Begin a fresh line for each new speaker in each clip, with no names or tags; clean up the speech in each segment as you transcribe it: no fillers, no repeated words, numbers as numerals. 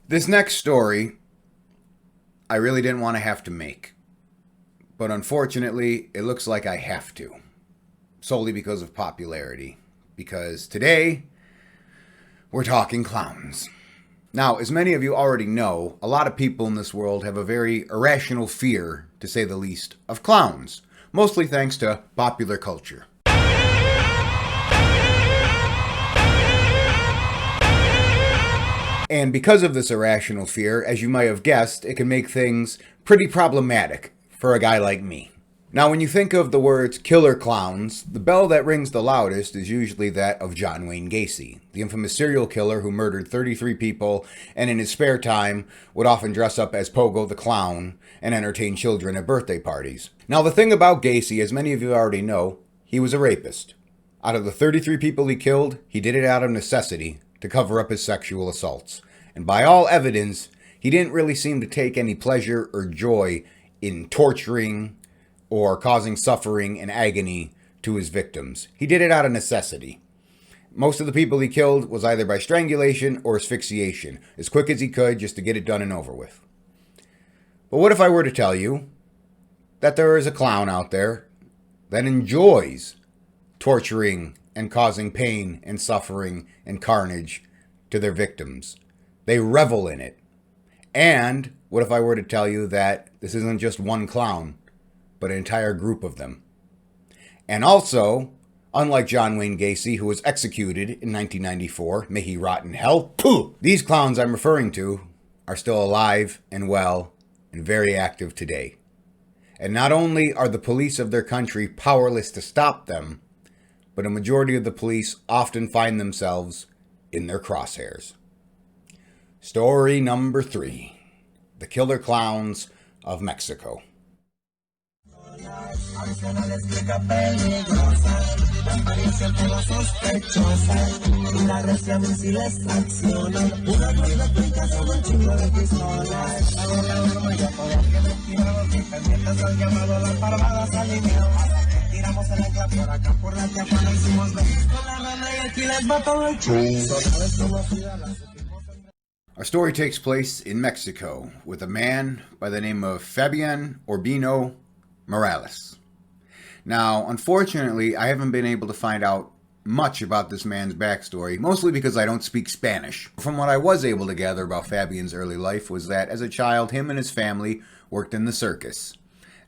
This next story, I really didn't want to have to make. But unfortunately, it looks like I have to. Solely because of popularity. Because today, we're talking clowns. Now, as many of you already know, a lot of people in this world have a very irrational fear, to say the least, of clowns. Mostly thanks to popular culture. And because of this irrational fear, as you might have guessed, it can make things pretty problematic for a guy like me. Now, when you think of the words killer clowns, the bell that rings the loudest is usually that of John Wayne Gacy, the infamous serial killer who murdered 33 people and in his spare time would often dress up as Pogo the Clown and entertain children at birthday parties. Now, the thing about Gacy, as many of you already know, he was a rapist. Out of the 33 people he killed, he did it out of necessity to cover up his sexual assaults. And by all evidence, he didn't really seem to take any pleasure or joy in torturing or causing suffering and agony to his victims. He did it out of necessity. Most of the people he killed was either by strangulation or asphyxiation, as quick as he could just to get it done and over with. But what if I were to tell you that there is a clown out there that enjoys torturing and causing pain and suffering and carnage to their victims? They revel in it. And what if I were to tell you that this isn't just one clown, but an entire group of them? And also, unlike John Wayne Gacy, who was executed in 1994, may he rot in hell, pooh, these clowns I'm referring to are still alive and well and very active today. And not only are the police of their country powerless to stop them, but a majority of the police often find themselves in their crosshairs. Story number 3. The Killer Clowns of Mexico. Our story takes place in Mexico with a man by the name of Fabian Urbino Morales. Now, unfortunately, I haven't been able to find out much about this man's backstory, mostly because I don't speak Spanish. From what I was able to gather about Fabian's early life was that as a child, him and his family worked in the circus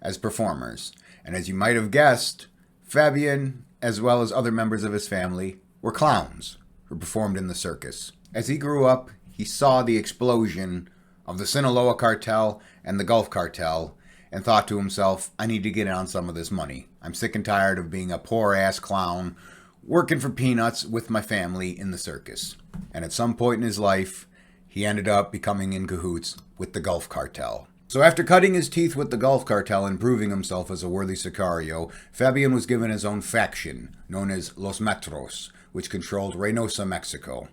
as performers. And as you might have guessed, Fabian, as well as other members of his family, were clowns who performed in the circus. As he grew up, he saw the explosion of the Sinaloa cartel and the Gulf cartel and thought to himself, I need to get in on some of this money. I'm sick and tired of being a poor-ass clown working for peanuts with my family in the circus. And at some point in his life, he ended up becoming in cahoots with the Gulf cartel. So after cutting his teeth with the Gulf cartel and proving himself as a worthy sicario, Fabian was given his own faction, known as Los Metros, which controlled Reynosa, Mexico.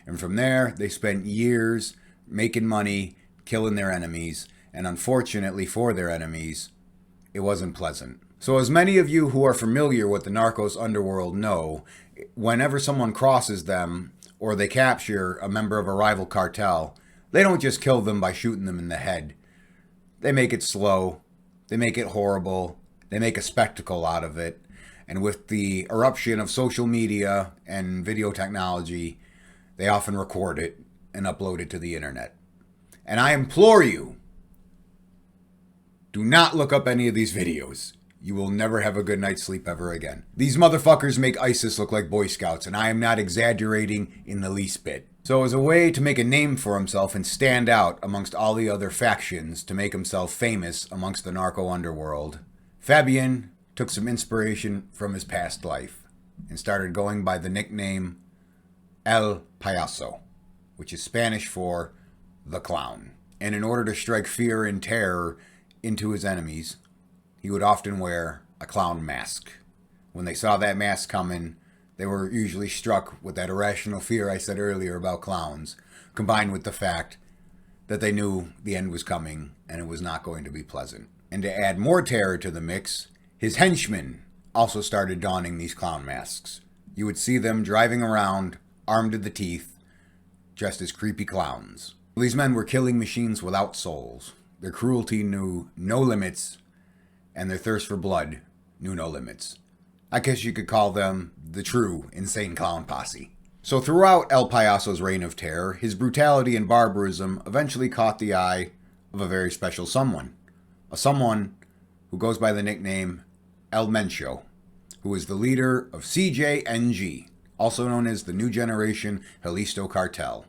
And from there, they spent years making money, killing their enemies, and unfortunately for their enemies, it wasn't pleasant. So as many of you who are familiar with the Narcos underworld know, whenever someone crosses them or they capture a member of a rival cartel, they don't just kill them by shooting them in the head. They make it slow, they make it horrible, they make a spectacle out of it, and with the eruption of social media and video technology, they often record it and upload it to the internet. And I implore you, do not look up any of these videos. You will never have a good night's sleep ever again. These motherfuckers make ISIS look like Boy Scouts, and I am not exaggerating in the least bit. So as a way to make a name for himself and stand out amongst all the other factions to make himself famous amongst the narco underworld, Fabian took some inspiration from his past life and started going by the nickname El Payaso, which is Spanish for the clown. And in order to strike fear and terror into his enemies, he would often wear a clown mask. When they saw that mask coming, they were usually struck with that irrational fear I said earlier about clowns, combined with the fact that they knew the end was coming and it was not going to be pleasant. And to add more terror to the mix, his henchmen also started donning these clown masks. You would see them driving around, armed to the teeth, dressed as creepy clowns. These men were killing machines without souls. Their cruelty knew no limits, and their thirst for blood knew no limits. I guess you could call them the true insane clown posse. So throughout El Payaso's reign of terror, his brutality and barbarism eventually caught the eye of a very special someone. A someone who goes by the nickname El Mencho, who is the leader of CJNG, also known as the New Generation Jalisco Cartel.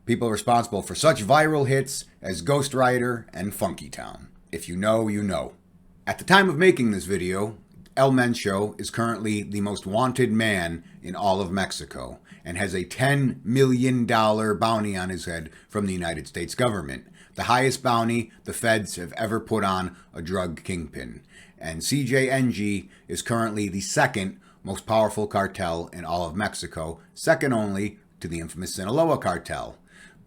People responsible for such viral hits as Ghost Rider and Funky Town. If you know, you know. At the time of making this video, El Mencho is currently the most wanted man in all of Mexico and has a $10 million bounty on his head from the United States government. The highest bounty the feds have ever put on a drug kingpin. And CJNG is currently the second most powerful cartel in all of Mexico, second only to the infamous Sinaloa cartel.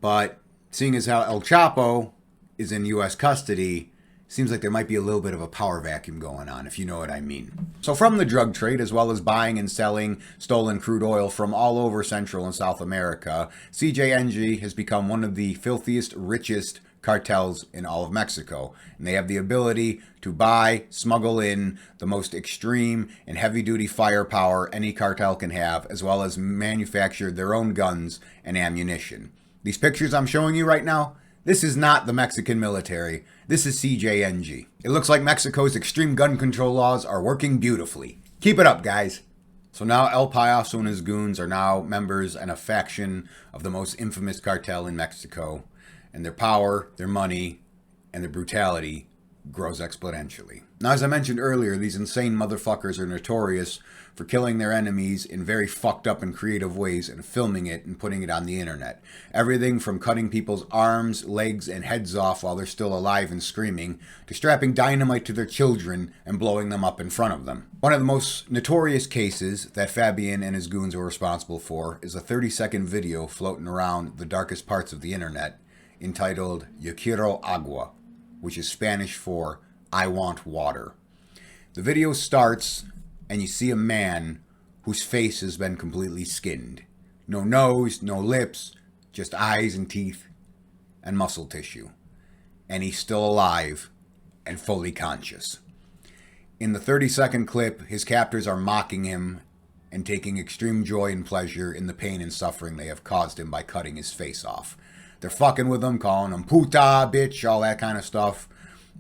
But seeing as how El Chapo is in U.S. custody, seems like there might be a little bit of a power vacuum going on, if you know what I mean. So from the drug trade, as well as buying and selling stolen crude oil from all over Central and South America, CJNG has become one of the filthiest, richest cartels in all of Mexico. And they have the ability to buy, smuggle in the most extreme and heavy-duty firepower any cartel can have, as well as manufacture their own guns and ammunition. These pictures I'm showing you right now, this is not the Mexican military. This is CJNG. It looks like Mexico's extreme gun control laws are working beautifully. Keep it up, guys. So now El Payaso and his goons are now members and a faction of the most infamous cartel in Mexico. And their power, their money, and their brutality grows exponentially. Now, as I mentioned earlier, these insane motherfuckers are notorious for killing their enemies in very fucked up and creative ways and filming it and putting it on the internet. Everything from cutting people's arms, legs, and heads off while they're still alive and screaming, to strapping dynamite to their children and blowing them up in front of them. One of the most notorious cases that Fabian and his goons were responsible for is a 30-second video floating around the darkest parts of the internet entitled Yo Quiero Agua, which is Spanish for I want water. The video starts and you see a man whose face has been completely skinned. No nose, no lips, just eyes and teeth and muscle tissue. And he's still alive and fully conscious. In the 30-second clip, his captors are mocking him and taking extreme joy and pleasure in the pain and suffering they have caused him by cutting his face off. They're fucking with him, calling him puta, bitch, all that kind of stuff.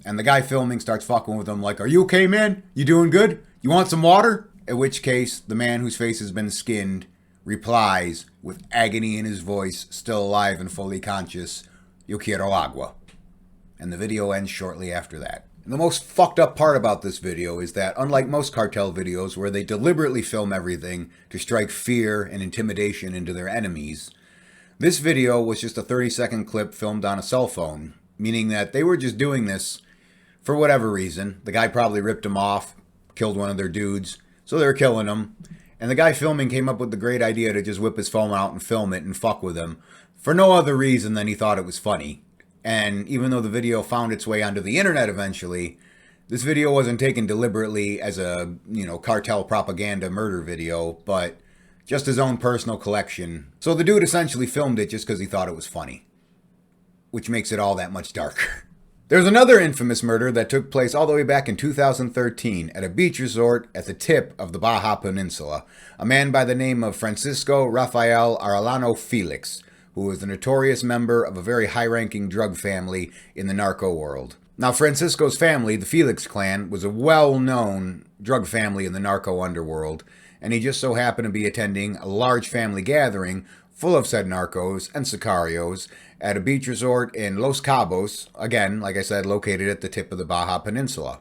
And the guy filming starts fucking with him like, are you okay, man? You doing good? You want some water? At which case, the man whose face has been skinned replies with agony in his voice, still alive and fully conscious, Yo quiero agua. And the video ends shortly after that. And the most fucked up part about this video is that, unlike most cartel videos where they deliberately film everything to strike fear and intimidation into their enemies, this video was just a 30-second clip filmed on a cell phone, meaning that they were just doing this for whatever reason. The guy probably ripped him off, killed one of their dudes, so they were killing him. And the guy filming came up with the great idea to just whip his phone out and film it and fuck with him for no other reason than he thought it was funny. And even though the video found its way onto the internet eventually, this video wasn't taken deliberately as a, cartel propaganda murder video, but just his own personal collection. So the dude essentially filmed it just because he thought it was funny, which makes it all that much darker. There's another infamous murder that took place all the way back in 2013 at a beach resort at the tip of the Baja Peninsula. A man by the name of Francisco Rafael Arellano Felix, who was the notorious member of a very high-ranking drug family in the narco world. Now, Francisco's family, the Felix clan, was a well-known drug family in the narco underworld, and he just so happened to be attending a large family gathering full of said narcos and sicarios at a beach resort in Los Cabos, again, like I said, located at the tip of the Baja Peninsula.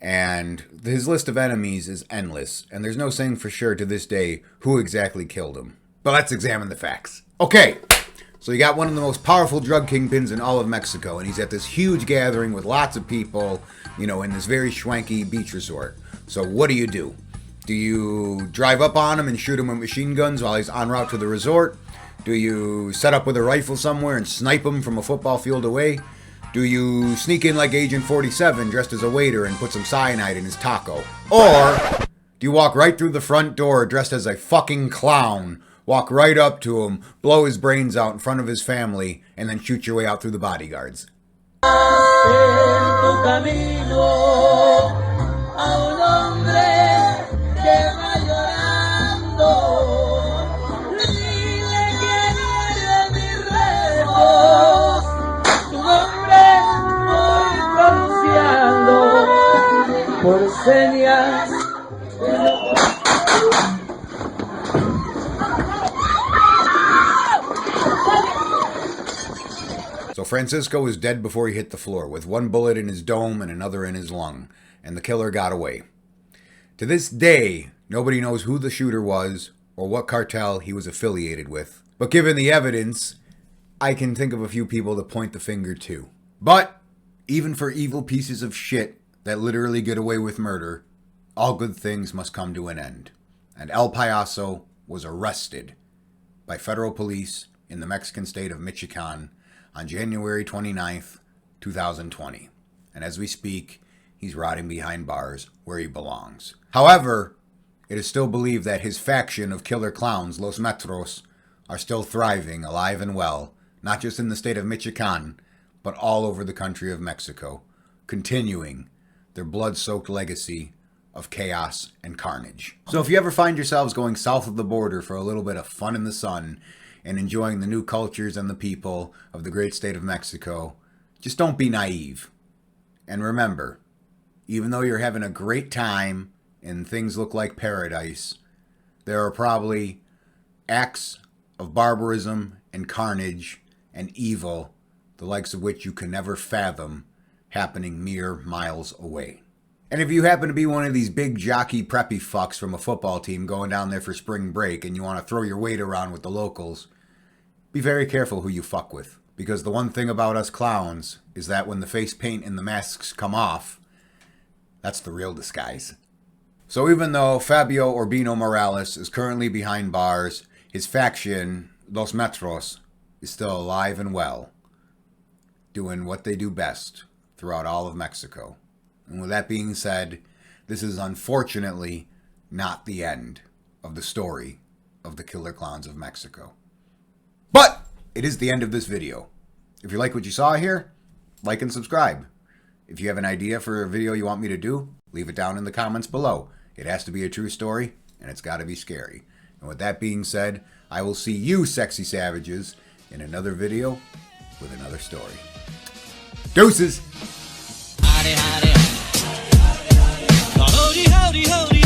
And his list of enemies is endless, and there's no saying for sure to this day who exactly killed him. But let's examine the facts. Okay, so you got one of the most powerful drug kingpins in all of Mexico, and he's at this huge gathering with lots of people, in this very schwanky beach resort. So what do? Do you drive up on him and shoot him with machine guns while he's en route to the resort? Do you set up with a rifle somewhere and snipe him from a football field away? Do you sneak in like Agent 47 dressed as a waiter and put some cyanide in his taco? Or do you walk right through the front door dressed as a fucking clown walk right up to him, blow his brains out in front of his family, and then shoot your way out through the bodyguards. So Francisco was dead before he hit the floor, with one bullet in his dome and another in his lung, and the killer got away. To this day, nobody knows who the shooter was or what cartel he was affiliated with. But given the evidence, I can think of a few people to point the finger to. But even for evil pieces of shit that literally get away with murder, all good things must come to an end. And El Payaso was arrested by federal police in the Mexican state of Michoacan on January 29th, 2020. And as we speak, he's rotting behind bars where he belongs. However, it is still believed that his faction of killer clowns, Los Metros, are still thriving, alive and well, not just in the state of Michoacan, but all over the country of Mexico, continuing their blood-soaked legacy of chaos and carnage. So if you ever find yourselves going south of the border for a little bit of fun in the sun and enjoying the new cultures and the people of the great state of Mexico, just don't be naive. And remember, even though you're having a great time and things look like paradise, there are probably acts of barbarism and carnage and evil, the likes of which you can never fathom, happening mere miles away. And if you happen to be one of these big jockey preppy fucks from a football team going down there for spring break and you want to throw your weight around with the locals, be very careful who you fuck with. Because the one thing about us clowns is that when the face paint and the masks come off, that's the real disguise. So even though Fabio Urbino Morales is currently behind bars, his faction, Los Metros, is still alive and well, doing what they do best throughout all of Mexico. And with that being said, this is unfortunately not the end of the story of the Killer Clowns of Mexico. But it is the end of this video. If you like what you saw here, like and subscribe. If you have an idea for a video you want me to do, leave it down in the comments below. It has to be a true story, and it's got to be scary. And with that being said, I will see you sexy savages in another video with another story. Deuces!
Howdy, howdy. Howdy, howdy, howdy.